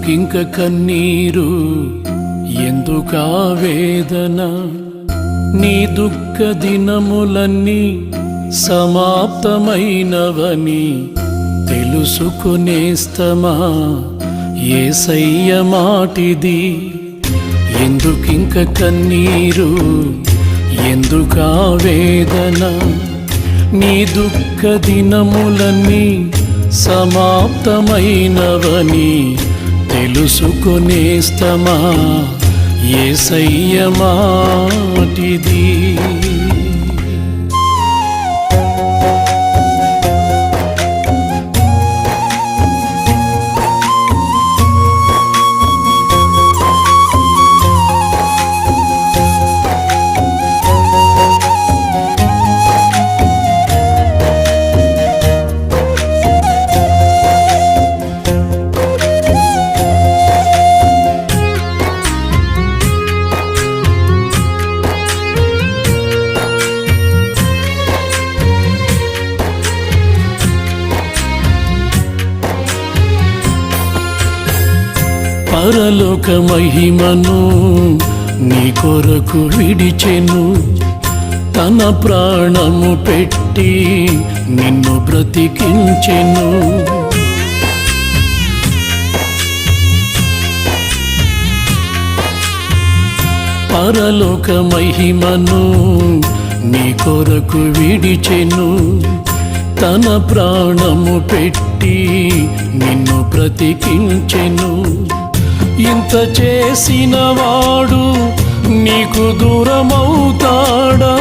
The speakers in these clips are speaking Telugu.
ఎందుకింక కన్నీరు, ఎందుకా వేదన? నీ దుఃఖ దినములన్నీ సమాప్తమైనవని తెలుసుకునేస్తమా? యేసయ్య మాటిది. ఎందుకింక కన్నీరు, ఎందుకా వేదన? నీ దుఃఖ దినములన్నీ సమాప్తమైనవని తెలుసుకునేస్తమా? యేసయ్య మాటిది. పరలోక మహిమను నీ కొరకు విడిచెను, తన ప్రాణము పెట్టి నిన్ను బ్రతికించెను. పరలోక మహిమను నీ కొరకు విడిచెను, తన ప్రాణము పెట్టి నిన్ను బ్రతికించెను. ఇంత చేసిన వాడు నీకు దూరమవుతాడా?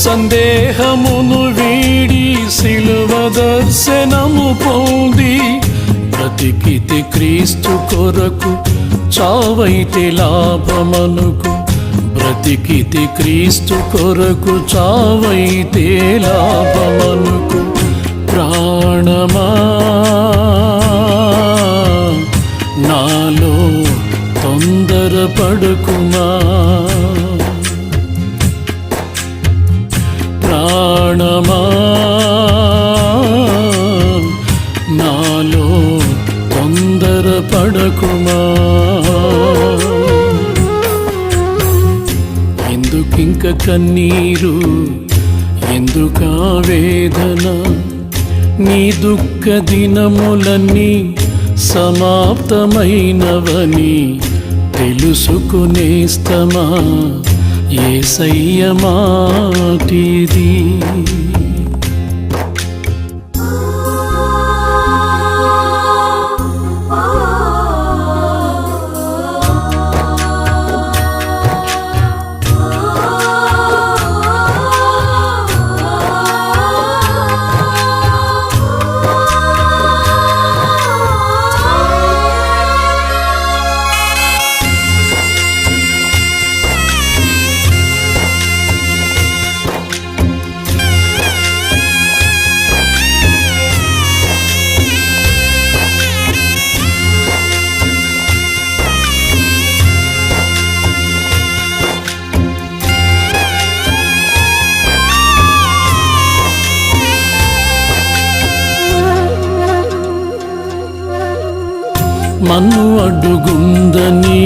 సందేహమును వీడి సిలువ దర్శనము పొంది బ్రతికితే క్రీస్తు కొరకు, చావైతే లాభమనుకు. బ్రతికితే క్రీస్తు కొరకు, చావైతే లాభమనుకు. ప్రాణమా నాలో తొందరపడుకుమా? ప్రాణమా నాలో తొందరపడుకుమా? ఎందుకింక కన్నీరు, ఎందుకా వేదన? నీ దుఃఖ దినములన్నీ సమాప్తమైనవని తెలుసుకునేస్తమా? యేసయ్య మాటిది. మన్ను అడ్డుగుందని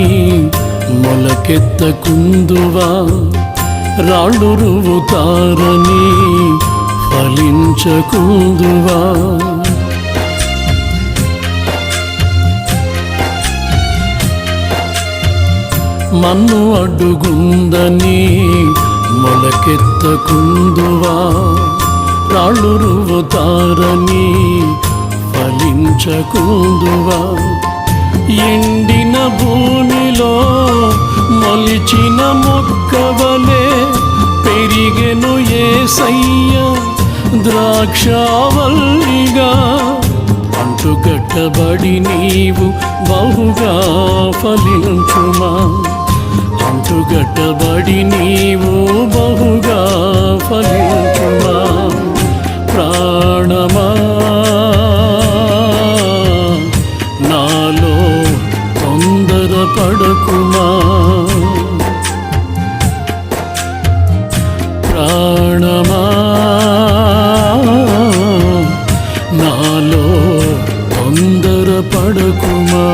మొలకెత్తకుందువా? రాళ్ళు రువుతారని ఫలించకుందువా? మన్ను అడ్డుగుందని మొలకెత్తకుందువా? రాళ్ళు రువుతారని ఫలించకుందువా? ఎండిన భూమిలో మొలిచిన మొక్కవలే పెరిగెను యేసయ్య ద్రాక్షావల్లిగా. అంటుకట్టబడి నీవు బహుగా ఫలించుమా? అంటుకట్టబడి నీవు బహుగా ఫలించుమా? ప్రాణమా నాలో తొందరపడకుమా? ప్రాణమా నాలో తొందరపడకుమా?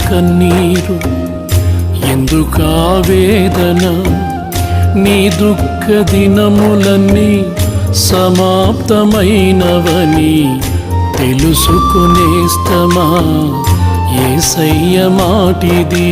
కన్నీరు ఎందుకా వేదన నీ దుఃఖ దినములన్నీ సమాప్తమైనవని తెలుసుకునేస్తమా యేసయ్య మాటిది.